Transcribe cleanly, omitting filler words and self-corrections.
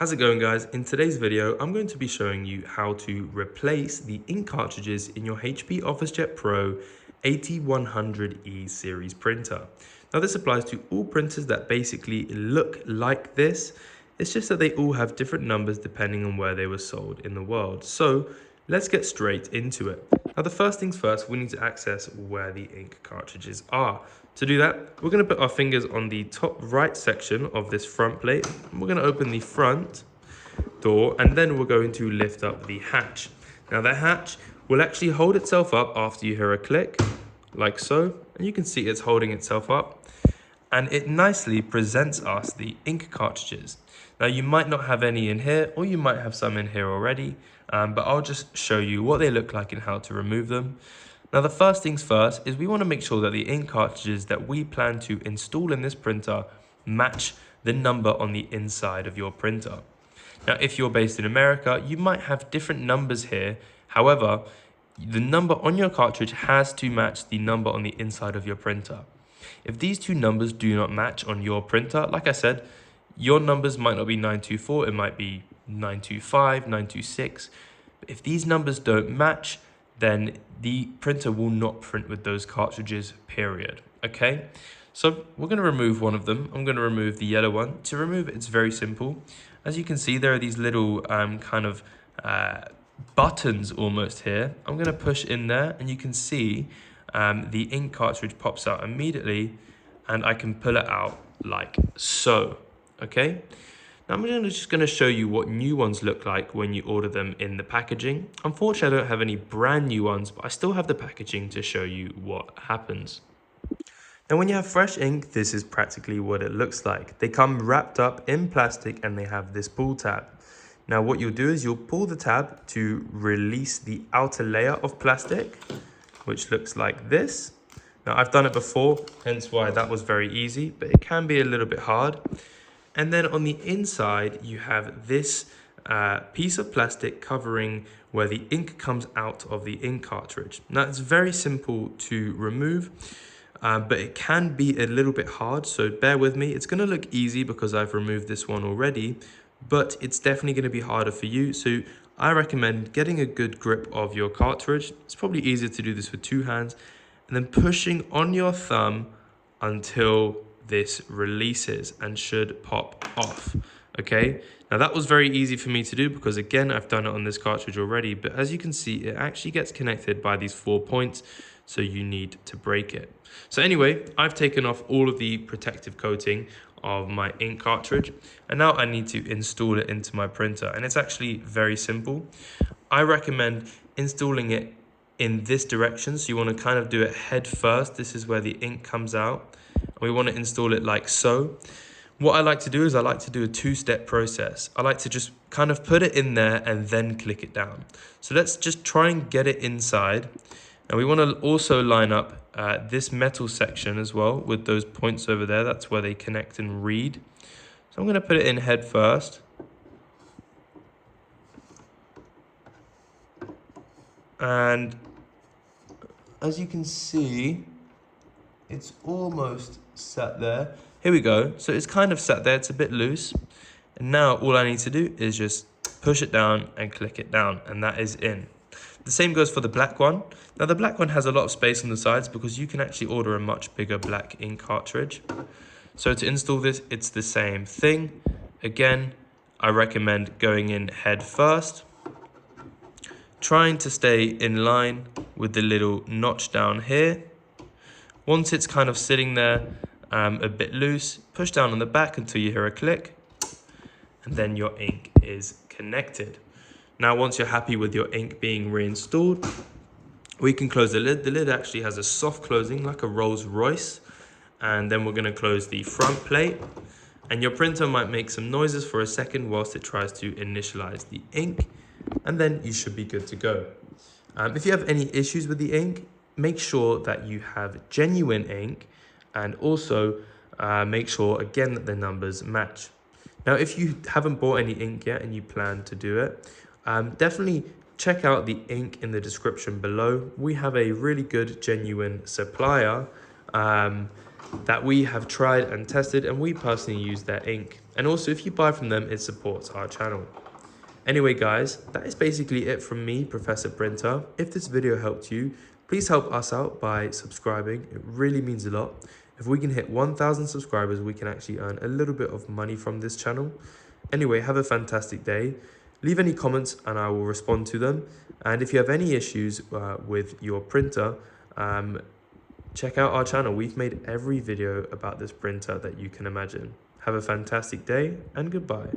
How's it going, guys? In today's video, I'm going to be showing you how to replace the ink cartridges in your HP OfficeJet Pro 8100E series printer. Now, this applies to all printers that basically look like this. It's just that they all have different numbers depending on where they were sold in the world. So let's get straight into it. Now, the first things first, we need to access where the ink cartridges are. To do that, we're going to put our fingers on the top right section of this front plate. We're going to open the front door and then we're going to lift up the hatch. Now, the hatch will actually hold itself up after you hear a click, like so. And you can see it's holding itself up. And it nicely presents us the ink cartridges. Now, you might not have any in here, or you might have some in here already, but I'll just show you what they look like and how to remove them. Now, the first things first is we want to make sure that the ink cartridges that we plan to install in this printer match the number on the inside of your printer. Now, if you're based in America, you might have different numbers here. However, the number on your cartridge has to match the number on the inside of your printer. If these two numbers do not match on your printer, like I said, your numbers might not be 924, it might be 925, 926. If these numbers don't match, then the printer will not print with those cartridges, period. Okay, so we're going to remove one of them. I'm going to remove the yellow one. To remove it, it's very simple. As you can see, there are these little buttons almost here. I'm going to push in there and you can see the ink cartridge pops out immediately and I can pull it out like so. Okay, now I'm just going to show you what new ones look like when you order them in the packaging. Unfortunately, I don't have any brand new ones, but I still have the packaging to show you what happens. Now, when you have fresh ink, this is practically what it looks like. They come wrapped up in plastic and they have this pull tab. Now, what you'll do is you'll pull the tab to release the outer layer of plastic, which looks like this. Now, I've done it before, hence why that was very easy, but it can be a little bit hard. And then on the inside, you have this piece of plastic covering where the ink comes out of the ink cartridge. Now, it's very simple to remove, but it can be a little bit hard, so bear with me. It's going to look easy because I've removed this one already, but it's definitely going to be harder for you. So I recommend getting a good grip of your cartridge. It's probably easier to do this with two hands, and then pushing on your thumb until this releases and should pop off. Okay, now that was very easy for me to do because again, I've done it on this cartridge already, but as you can see, it actually gets connected by these 4 points, so you need to break it. So anyway, I've taken off all of the protective coating of my ink cartridge, and now I need to install it into my printer, and it's actually very simple. I recommend installing it in this direction, so you want to kind of do it head first. This is where the ink comes out. We want to install it like so. What I like to do is I like to do a two-step process. I like to just kind of put it in there and then click it down. So let's just try and get it inside. And we want to also line up this metal section as well with those points over there. That's where they connect and read. So I'm going to put it in head first. And as you can see, it's almost sat there. Here we go. So it's kind of sat there. It's a bit loose. And now all I need to do is just push it down and click it down. And that is in. The same goes for the black one. Now the black one has a lot of space on the sides because you can actually order a much bigger black ink cartridge. So to install this, it's the same thing. Again, I recommend going in head first, trying to stay in line with the little notch down here. Once it's kind of sitting there a bit loose, push down on the back until you hear a click, and then your ink is connected. Now, once you're happy with your ink being reinstalled, we can close the lid. The lid actually has a soft closing like a Rolls Royce, and then we're going to close the front plate, and your printer might make some noises for a second whilst it tries to initialize the ink, and then you should be good to go. If you have any issues with the ink, make sure that you have genuine ink, and also make sure again that the numbers match. Now, if you haven't bought any ink yet and you plan to do it, definitely check out the ink in the description below. We have a really good genuine supplier that we have tried and tested, and we personally use their ink. And also, if you buy from them, it supports our channel. Anyway, guys, that is basically it from me, Professor Printer. If this video helped you, please help us out by subscribing. It really means a lot. If we can hit 1,000 subscribers, we can actually earn a little bit of money from this channel. Anyway, have a fantastic day. Leave any comments and I will respond to them. And if you have any issues with your printer, check out our channel. We've made every video about this printer that you can imagine. Have a fantastic day and goodbye.